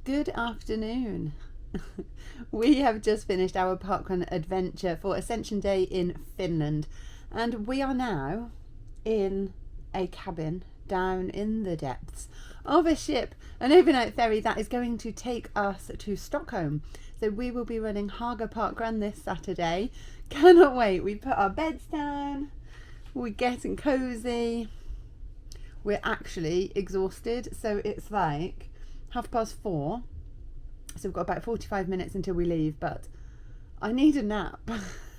Good afternoon. We have just finished our parkrun adventure for Ascension Day in Finland, and we are now in a cabin down in the depths of a ship, an overnight ferry that is going to take us to Stockholm. So we will be running Haga parkrun this Saturday. Cannot wait. We put our beds down, we're getting cozy. We're actually exhausted, so it's like 4:30. So we've got about 45 minutes until we leave, but I need a nap.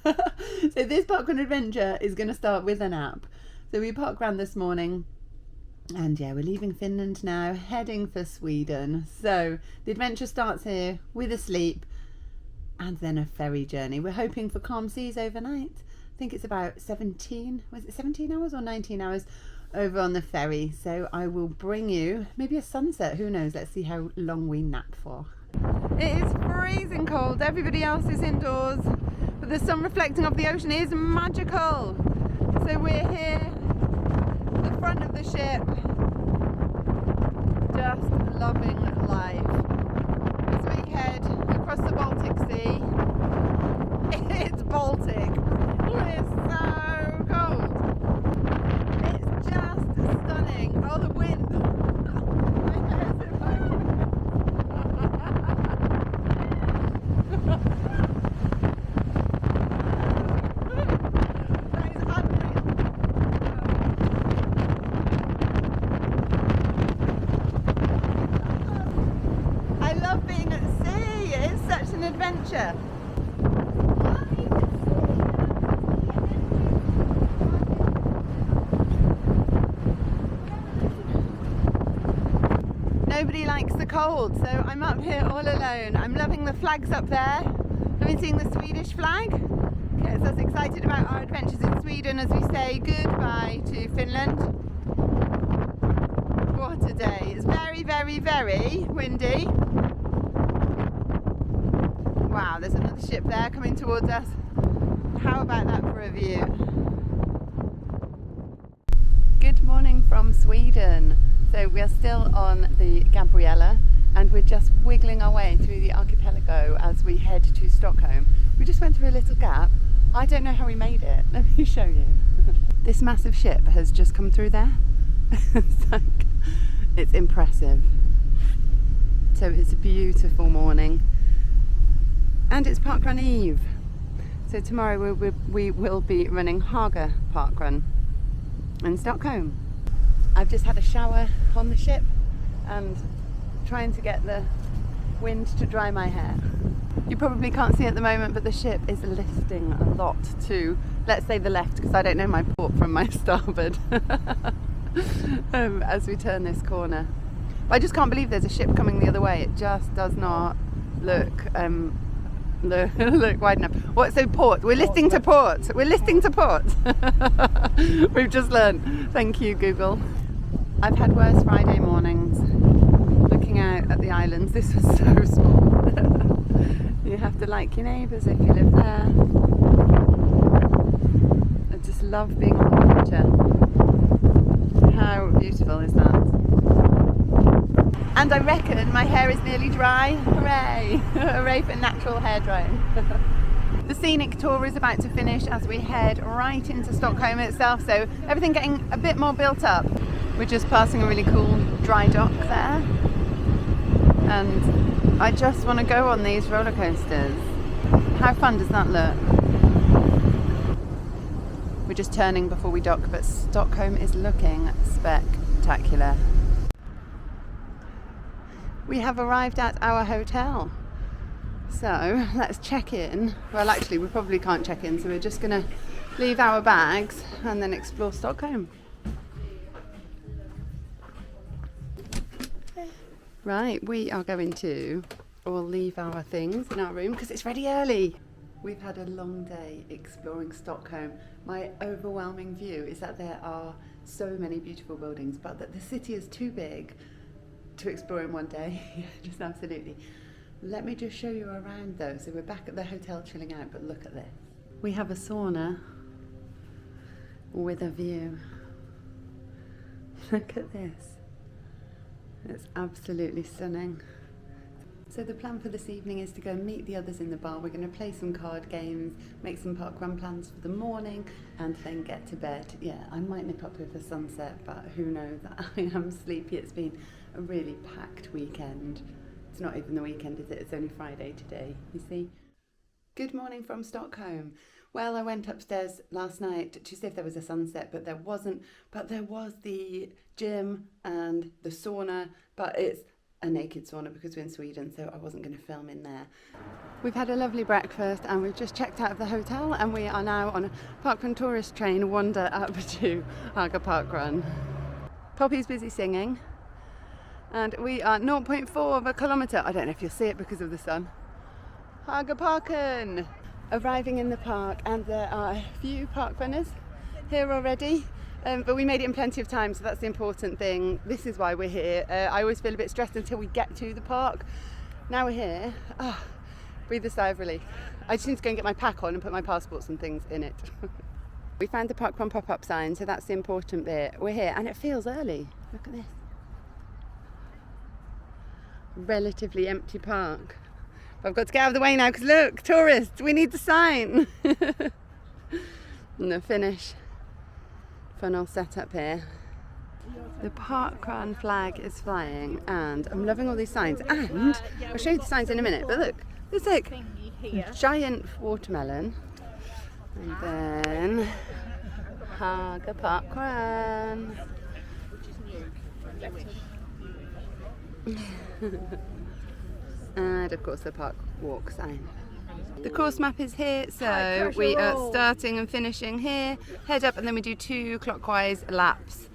So this parkrun adventure is going to start with a nap. So we parkrun this morning, and yeah, we're leaving Finland now, heading for Sweden. So the adventure starts here with a sleep and then a ferry journey. We're hoping for calm seas overnight. I think it's about 17 hours or 19 hours over on the ferry. So I will bring you maybe a sunset, who knows. Let's see how long we nap for. It is freezing cold, everybody else is indoors, but the sun reflecting off the ocean is magical. So we're here at the front of the ship, just loving life. As we head across the Baltic Sea, it's Baltic, it's so cold, it's just stunning. Oh, the wind. Adventure. Nobody likes the cold, so I'm up here all alone. I'm loving the flags up there. Have been seeing the Swedish flag. Gets us excited about our adventures in Sweden as we say goodbye to Finland. What a day. It's very, very, very windy. Wow, there's another ship there coming towards us. How about that for a view? Good morning from Sweden. So we are still on the Gabriella and we're just wiggling our way through the archipelago as we head to Stockholm. We just went through a little gap. I don't know how we made it. Let me show you. This massive ship has just come through there. It's impressive. So it's a beautiful morning. And it's parkrun eve, so tomorrow we will be running Haga parkrun in Stockholm. I've just had a shower on the ship and trying to get the wind to dry my hair. You probably can't see at the moment, but the ship is lifting a lot to, let's say, the left, because I don't know my port from my starboard as we turn this corner. But I just can't believe there's a ship coming the other way. It just does not look look wide enough. What? So port. We're listing to port. We're listing to port. We've just learned. Thank you, Google. I've had worse Friday mornings looking out at the islands. This was so small. You have to like your neighbours if you live there. I just love being on the water. How beautiful is that? And I reckon my hair is nearly dry. Hooray! Hooray for natural hair drying. The scenic tour is about to finish as we head right into Stockholm itself, so everything getting a bit more built up. We're just passing a really cool dry dock there. And I just want to go on these roller coasters. How fun does that look? We're just turning before we dock, but Stockholm is looking spectacular. We have arrived at our hotel, so let's check in. Well, actually we probably can't check in, so we're just going to leave our bags and then explore Stockholm. Right, we are going to all leave our things in our room because it's ready early. We've had a long day exploring Stockholm. My overwhelming view is that there are so many beautiful buildings, but that the city is too big to explore in one day. Just absolutely. Let me just show you around though. So we're back at the hotel chilling out, but look at this. We have a sauna with a view. Look at this. It's absolutely stunning. So the plan for this evening is to go and meet the others in the bar. We're going to play some card games, make some parkrun plans for the morning, and then get to bed. Yeah, I might nip up with the sunset, but who knows? I am sleepy. It's been a really packed weekend. It's not even the weekend, is it? It's only Friday today, you see. Good morning from Stockholm. Well, I went upstairs last night to see if there was a sunset, but there wasn't. But there was the gym and the sauna, but it's a naked sauna because we're in Sweden, so I wasn't going to film in there. We've had a lovely breakfast and we've just checked out of the hotel, and we are now on a parkrun tourist train wander up to Haga parkrun. Poppy's busy singing, and we are 0.4 of a kilometre. I don't know if you'll see it because of the sun. Haga parkrun! Arriving in the park, and there are a few parkrunners here already. But we made it in plenty of time, so that's the important thing. This is why we're here. I always feel a bit stressed until we get to the park. Now we're here. Breathe a sigh of relief. I just need to go and get my pack on and put my passports and things in it. We found the parkrun pop-up sign, so that's the important bit. We're here, and it feels early. Look at this. Relatively empty park. But I've got to get out of the way now because look, tourists, we need the sign. And the finish. Funnel set up here. The parkrun flag is flying, and I'm loving all these signs, and I'll show you the signs in a minute, but look, there's like a giant watermelon, and then Haga parkrun. And of course the park walk sign. The course map is here, so we are starting and finishing here, head up, and then we do 2 clockwise laps.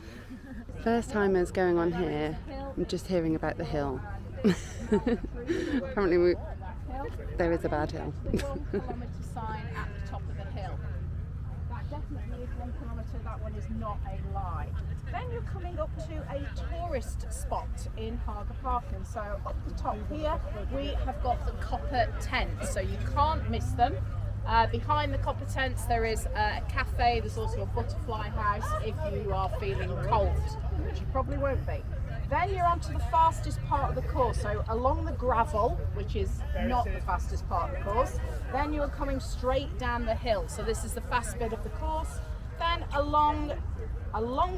First timers going on here. I'm just hearing about the hill. Apparently there is a bad hill. The 1 kilometre sign at the top of the hill. That definitely is 1 kilometre, that one is not a lie. Then you're coming up to a tourist spot in Haga parkrun. So up the top here we have got the copper tents, so you can't miss them. Behind the copper tents there is a cafe, there's also a butterfly house if you are feeling cold, which you probably won't be. Then you're onto the fastest part of the course, so along the gravel, which is not the fastest part of the course. Then you're coming straight down the hill, so this is the fast bit of the course. Then along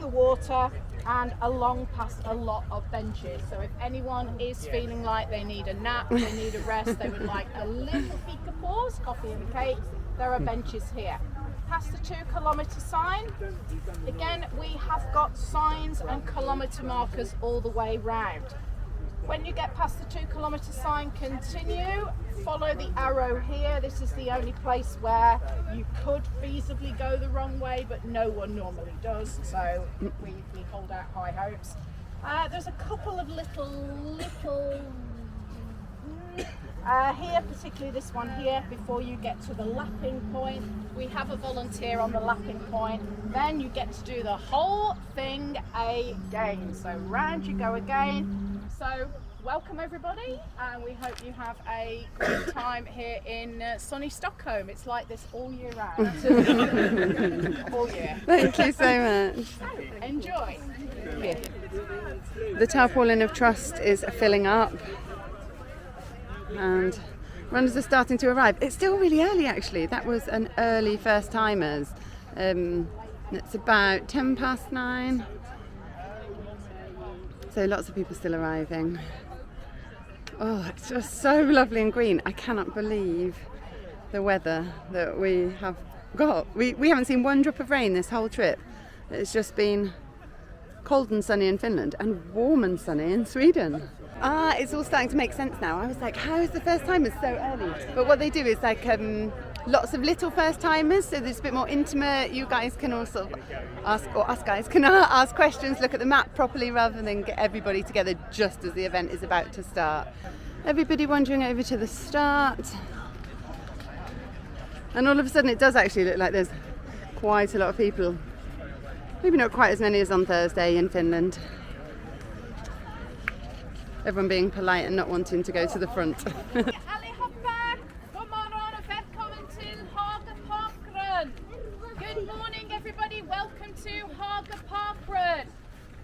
the water and along past a lot of benches. So if anyone is feeling like they need a nap, they need a rest, they would like a little fika pause, coffee and cake, there are benches here. Past the 2 kilometre sign, again we have got signs and kilometre markers all the way round. When you get past the 2 kilometre sign, continue, follow the arrow here. This is the only place where you could feasibly go the wrong way, but no one normally does, so we hold out high hopes. There's a couple of little here, particularly this one here, before you get to the lapping point. We have a volunteer on the lapping point, then you get to do the whole thing again. So round you go again. So welcome everybody, and we hope you have a great time here in sunny Stockholm. It's like this all year round. All year. Thank you so much. Enjoy. Here. The tarpaulin of trust is filling up, and runners are starting to arrive. It's still really early actually. That was an early first timers. It's about 9:10. So lots of people still arriving. Oh, it's just so lovely and green. I cannot believe the weather that we have got. We haven't seen one drop of rain this whole trip. It's just been cold and sunny in Finland and warm and sunny in Sweden. It's all starting to make sense now. I was like, how is the first timers so early? But what they do is like lots of little first timers, so there's a bit more intimate. You guys can all sort of ask, or us guys can ask questions, look at the map properly rather than get everybody together just as the event is about to start. Everybody wandering over to the start. And all of a sudden it does actually look like there's quite a lot of people. Maybe not quite as many as on Thursday in Finland. Everyone being polite and not wanting to go to the front. Good morning everybody, welcome to Haga parkrun.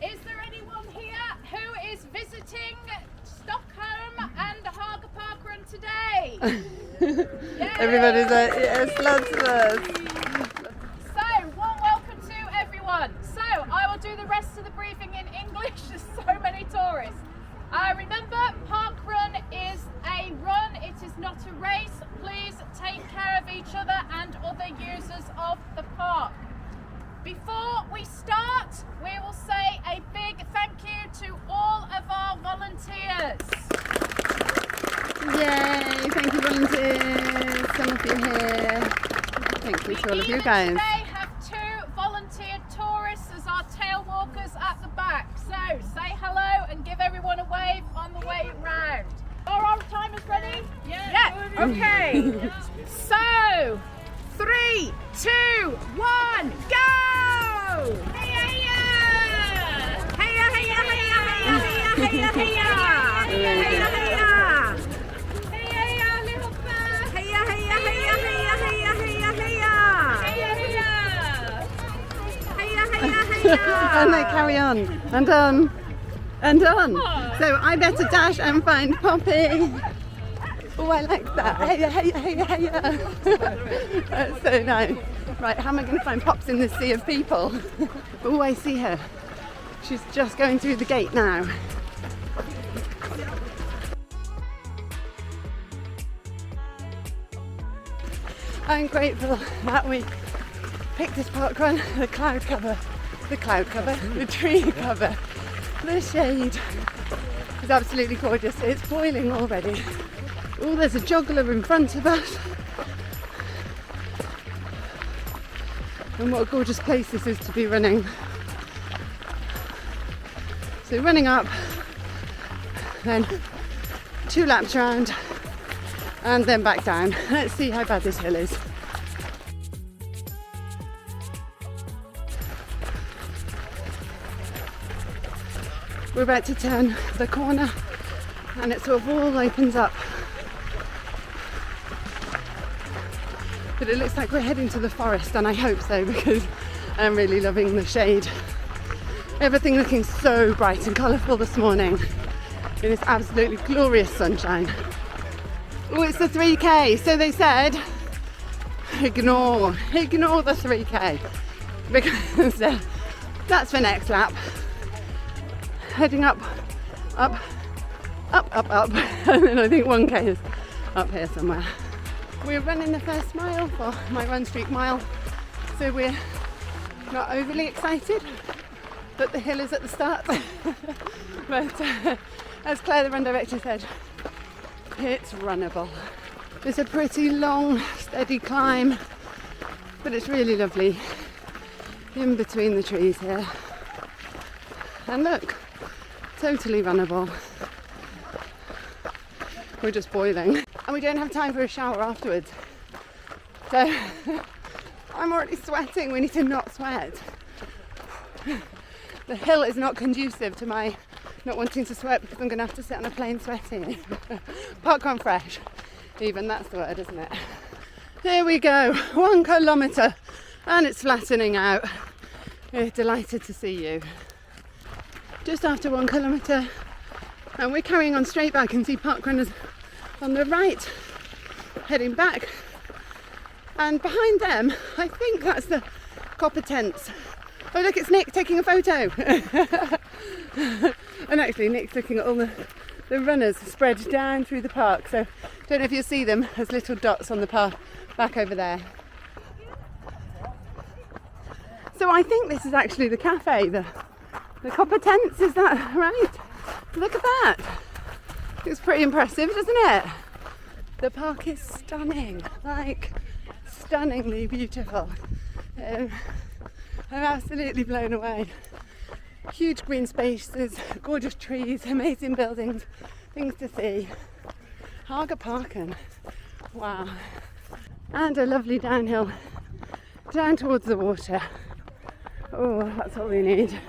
Is there anyone here who is visiting Stockholm and Haga Everybody's like, yes, lots of us. So, warm welcome to everyone. So, I will do the rest of the briefing in English. There's so many tourists. Remember, parkrun is a run, it is not a race. Please take care of each other and other users of the park. Before we start, we will say a big thank you to all of our volunteers. Yay, thank you volunteers, some of you here. Thank you to all of you guys. We today have 2 volunteer tourists as our tail walkers at the back. So say hello and give everyone a wave on the way round. Are our timers ready? Yeah. Okay. So 3, 2, 1, go! Heya, heya! Heya, heya, heya, heya, heya, heya, heya! Heya, heya, heya! Heya, heya, little bird! Heya, heya, heya, heya, heya, heya, heya! Heya, heya! Heya, heya, heya! And they carry on and on and on. So I better dash and find Poppy. Oh, I like that. Hey, hey, hey, hey. That's so nice. Right, how am I going to find Pops in this sea of people? Oh, I see her. She's just going through the gate now. I'm grateful that we picked this parkrun, the tree cover, the shade. It's absolutely gorgeous. It's boiling already. Oh, there's a juggler in front of us. And what a gorgeous place this is to be running. So running up, then 2 laps around, and then back down. Let's see how bad this hill is. We're about to turn the corner and it sort of all opens up. But it looks like we're heading to the forest, and I hope so because I'm really loving the shade. Everything looking so bright and colourful this morning in this absolutely glorious sunshine. Oh, it's the 3K, so they said ignore the 3K because that's for next lap. Heading up, and then I think 1K is up here somewhere. We're running the first mile for my run streak mile, so we're not overly excited that the hill is at the start. But as Claire, the run director, said, it's runnable. It's a pretty long, steady climb, but it's really lovely in between the trees here. And look, totally runnable. We're just boiling. And we don't have time for a shower afterwards. So I'm already sweating. We need to not sweat. The hill is not conducive to my not wanting to sweat because I'm going to have to sit on a plane sweating. Parkrun fresh. Even that's the word, isn't it? Here we go. 1 kilometre and it's flattening out. We're delighted to see you. Just after 1 kilometre, and we're carrying on straight back and see parkrunners on the right heading back, and behind them I think that's the copper tents. Oh look, it's Nick taking a photo. And actually Nick's looking at all the runners spread down through the park, so don't know if you'll see them as little dots on the path back over there. So I think this is actually the cafe, the copper tents, is that right? Look at that. It's pretty impressive, doesn't it? The park is stunning, like stunningly beautiful. I'm absolutely blown away. Huge green spaces, gorgeous trees, amazing buildings, things to see. Haga Parken, wow. And a lovely downhill down towards the water. Oh, that's what we need.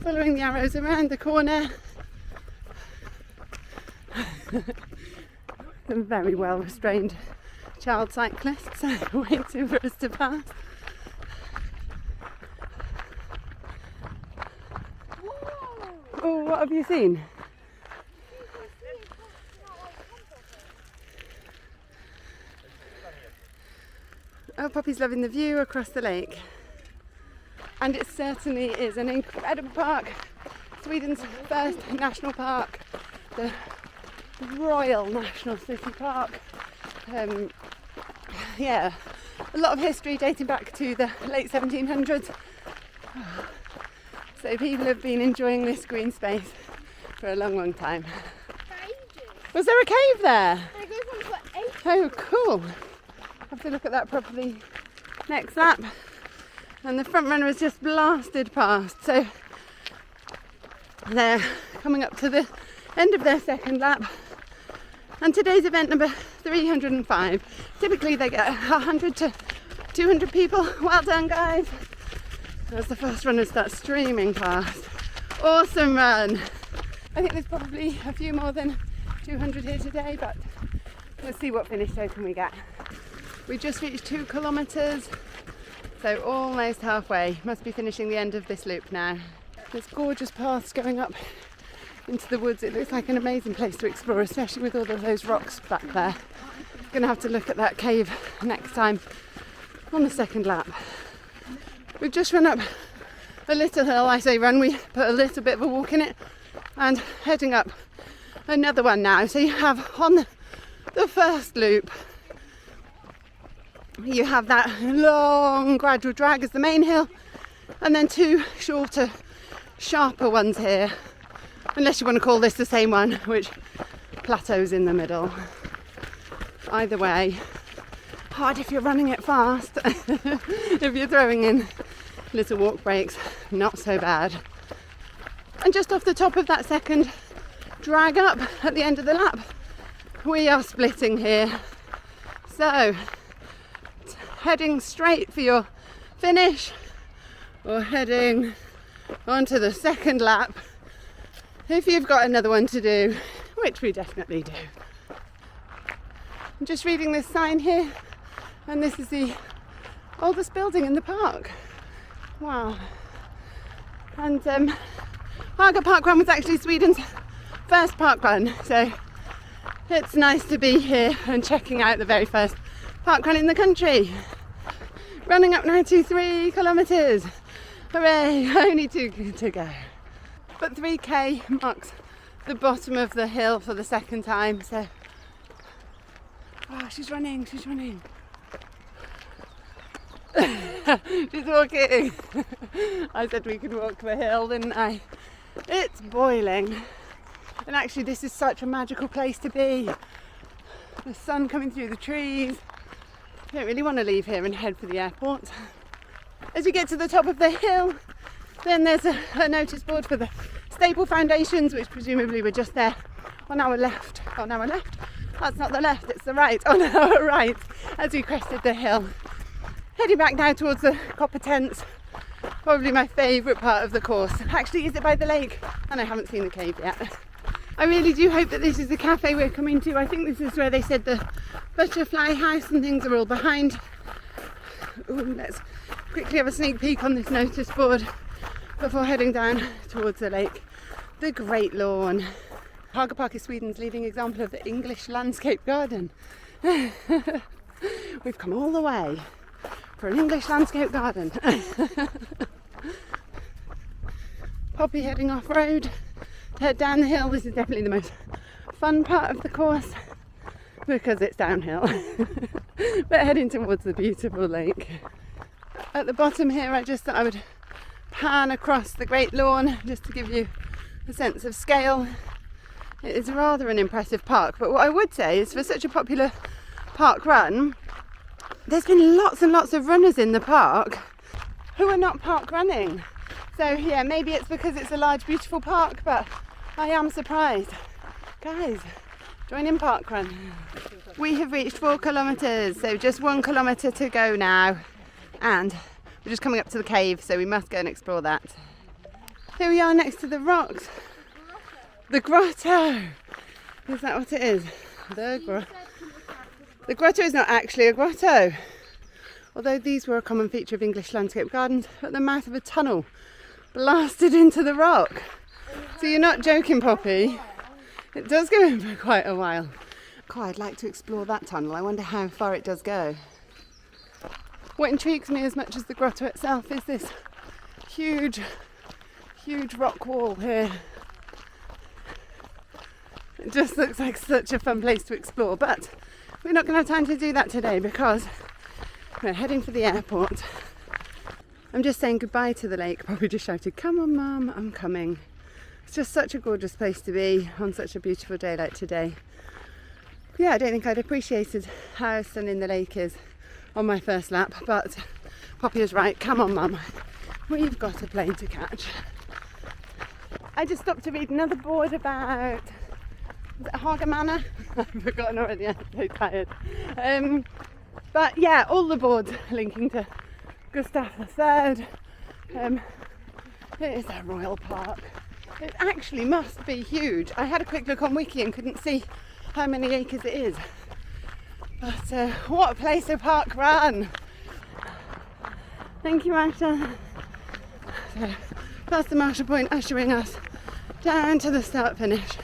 Following the arrows around the corner. Some very well restrained child cyclists waiting for us to pass. Oh, what have you seen? Oh, Poppy's loving the view across the lake. And it certainly is an incredible park. Sweden's first national park, the Royal National City Park. Yeah, a lot of history dating back to the late 1700s. So people have been enjoying this green space for a long, long time. Was there a cave there? Oh, cool. Have to look at that properly next lap. And the front runner has just blasted past, so they're coming up to the end of their second lap. And today's event number 305. Typically they get 100 to 200 people. Well done, guys. As the first runners start streaming past. Awesome run. I think there's probably a few more than 200 here today, but let's see what finish token we get. We just reached 2 kilometres, so almost halfway. Must be finishing the end of this loop now. There's gorgeous paths going up into the woods. It looks like an amazing place to explore, especially with all of those rocks back there. Gonna have to look at that cave next time on the second lap. We've just run up a little hill. I say run, we put a little bit of a walk in it, and heading up another one now. So you have on the first loop, you have that long gradual drag as the main hill, and then 2 shorter, sharper ones here, unless you want to call this the same one, which plateaus in the middle. Either way, hard if you're running it fast. If you're throwing in little walk breaks, not so bad. And just off the top of that second drag up at the end of the lap, we are splitting here. So, heading straight for your finish, or heading onto the second lap if you've got another one to do, which we definitely do. I'm just reading this sign here, and this is the oldest building in the park. Wow. And Haga parkrun was actually Sweden's first parkrun, so it's nice to be here and checking out the very first parkrun in the country. Running up now to 3 kilometres. Hooray, only 2 to go. But 3k marks the bottom of the hill for the second time, so... Oh, she's running. She's walking. I said we could walk the hill, didn't I? It's boiling. And actually this is such a magical place to be. The sun coming through the trees. I don't really want to leave here and head for the airport. As you get to the top of the hill, then there's a notice board for the stable foundations, which presumably were just there on our left. On our left? That's not the left, it's the right. On our right, as we crested the hill. Heading back now towards the copper tents. Probably my favourite part of the course. Actually, is it by the lake? And I haven't seen the cave yet. I really do hope that this is the cafe we're coming to. I think this is where they said the butterfly house and things are all behind. Ooh, let's quickly have a sneak peek on this notice board before heading down towards the lake. The Great Lawn. Haga Park is Sweden's leading example of the English landscape garden. We've come all the way for an English landscape garden. Poppy heading off road, head down the hill. This is definitely the most fun part of the course because it's downhill. But heading towards the beautiful lake. At the bottom here, I just thought I would pan across the Great Lawn just to give you a sense of scale. It is rather an impressive park, but what I would say is for such a popular park run, there's been lots and lots of runners in the park who are not park running. So yeah, maybe it's because it's a large beautiful park, but I am surprised. Guys, join in park run. We have reached 4 kilometres, so just 1 kilometre to go now, and we're just coming up to the cave, so we must go and explore that. Here we are next to the rocks. The grotto! Is that what it is? The grotto is not actually a grotto, although these were a common feature of English landscape gardens, at the mouth of a tunnel blasted into the rock. So you're not joking, Poppy. It does go in for quite a while. God, I'd like to explore that tunnel. I wonder how far it does go. What intrigues me as much as the grotto itself is this huge rock wall here. It just looks like such a fun place to explore, but we're not going to have time to do that today because we're heading for the airport. I'm just saying goodbye to the lake. Probably just shouted, "Come on, Mum, I'm coming." It's just such a gorgeous place to be on such a beautiful day like today. Yeah, I don't think I'd appreciated how stunning the lake is on my first lap, but Poppy was right. Come on, Mum, we've got a plane to catch. I just stopped to read another board about, is it Haga Manor? I've forgotten already, I'm so tired. But yeah, all the boards linking to Gustav III. It is a royal park. It actually must be huge. I had a quick look on Wiki and couldn't see how many acres it is. But what a place to park run. Thank you, Marsha. So, past the marshal point ushering us down to the start finish.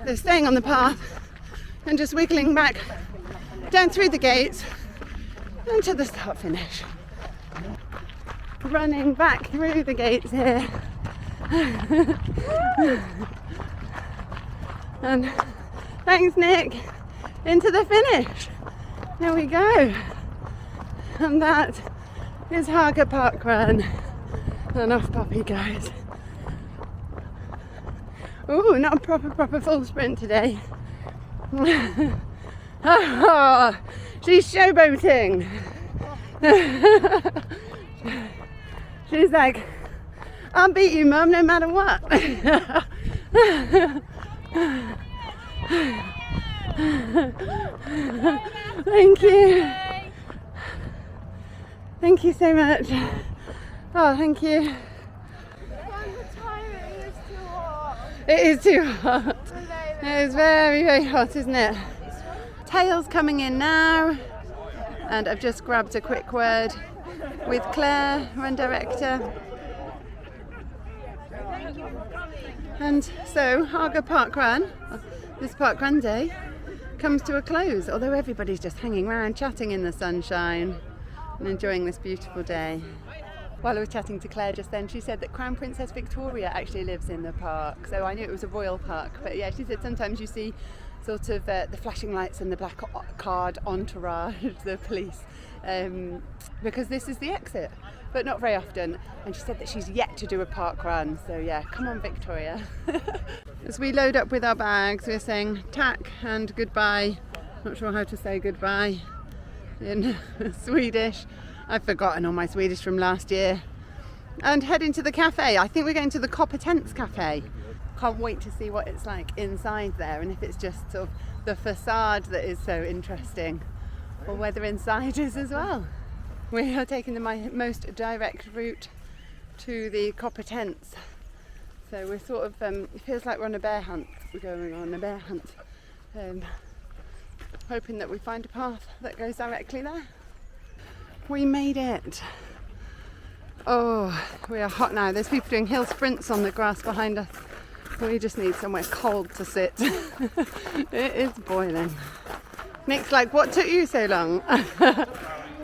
They're staying on the path and just wiggling back down through the gates and to the start finish. Running back through the gates here. And thanks, Nick, into the finish. There we go. And that is Haga parkrun. And off Poppy goes. Ooh, not a proper full sprint today. Oh, she's showboating. She's like, "I'll beat you, Mum, no matter what." Thank you. Thank you so much. Oh, thank you. It is too hot. It is very hot, isn't it? Tail's coming in now, and I've just grabbed a quick word with Claire, run director. And so Haga parkrun, this parkrun day, comes to a close, although everybody's just hanging around chatting in the sunshine and enjoying this beautiful day. While I was chatting to Claire just then, she said that Crown Princess Victoria actually lives in the park, so I knew it was a royal park, but yeah, she said sometimes you see sort of the flashing lights and the black card entourage, the police, because this is the exit, but not very often. And she said that she's yet to do a park run, so yeah, come on Victoria. As we load up with our bags, we're saying tack and goodbye. Not sure how to say goodbye in Swedish. I've forgotten all my Swedish from last year. And head into the cafe. I think we're going to the Copper Tents Cafe. Can't wait to see what it's like inside there, and if it's just sort of the facade that is so interesting, or whether inside is as well. We are taking the most direct route to the Copper Tents. So we're sort of, it feels like we're on a bear hunt. We're going on a bear hunt. Hoping that we find a path that goes directly there. We made it. Oh, we are hot now. There's people doing hill sprints on the grass behind us. We just need somewhere cold to sit. It is boiling. Nick's like, "What took you so long?"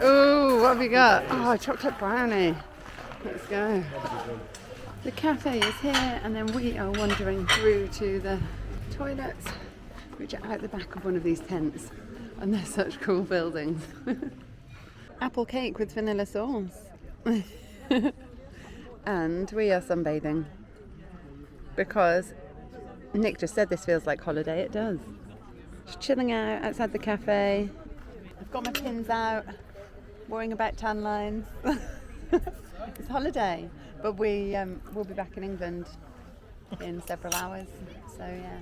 Oh, what have we got? Oh, a chocolate brownie. Let's go. The cafe is here, and then we are wandering through to the toilets, which are out the back of one of these tents. And they're such cool buildings. Apple cake with vanilla sauce. And we are sunbathing because Nick just said this feels like holiday. It does. Just chilling out outside the cafe. I've got my pins out, worrying about tan lines. It's holiday, but we will be back in England in several hours. So yeah,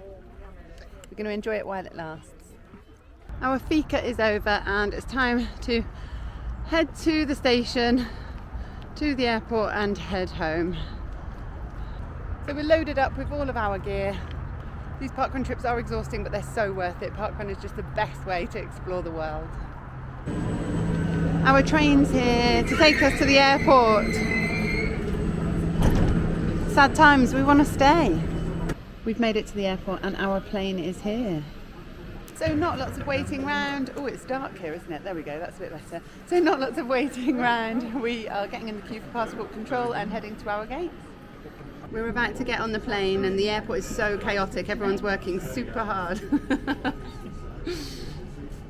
we're going to enjoy it while it lasts. Our fika is over and it's time to head to the station, to the airport and head home. So we're loaded up with all of our gear. These parkrun trips are exhausting, but they're so worth it. Parkrun is just the best way to explore the world. Our train's here to take us to the airport. Sad times, we want to stay. We've made it to the airport and our plane is here. So not lots of waiting round. Oh, it's dark here, isn't it? There we go, that's a bit better. So not lots of waiting round. We are getting in the queue for passport control and heading to our gates. We're about to get on the plane and the airport is so chaotic. Everyone's working super hard.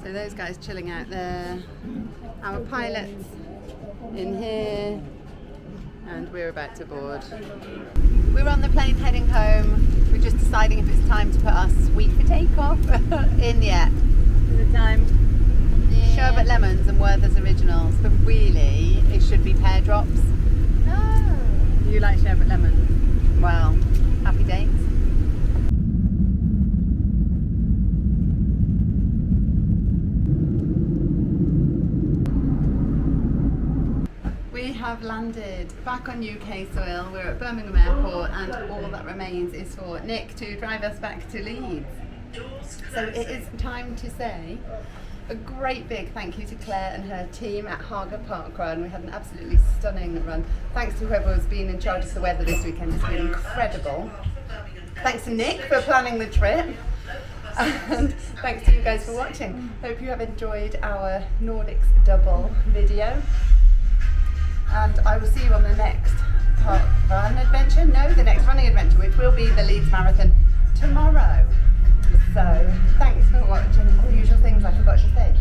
So those guys chilling out there. Our pilots in here. And we're about to board. We're on the plane heading home. We're just deciding if it's time to put our sweet for takeoff in yet. Is it time? Yeah. Sherbet lemons and Werther's originals, but really it should be pear drops. No. You like sherbet lemon? Well, happy days. We have landed back on UK soil. We're at Birmingham Airport and all that remains is for Nick to drive us back to Leeds. So it is time to say a great big thank you to Claire and her team at Haga parkrun. We had an absolutely stunning run. Thanks to whoever's been in charge of the weather this weekend. It's been incredible. Thanks to Nick for planning the trip. And thanks to you guys for watching. Hope you have enjoyed our Nordics double video. And I will see you on the next run adventure. No, the next running adventure, which will be the Leeds Marathon tomorrow. So thanks for watching. All the usual things I forgot to say.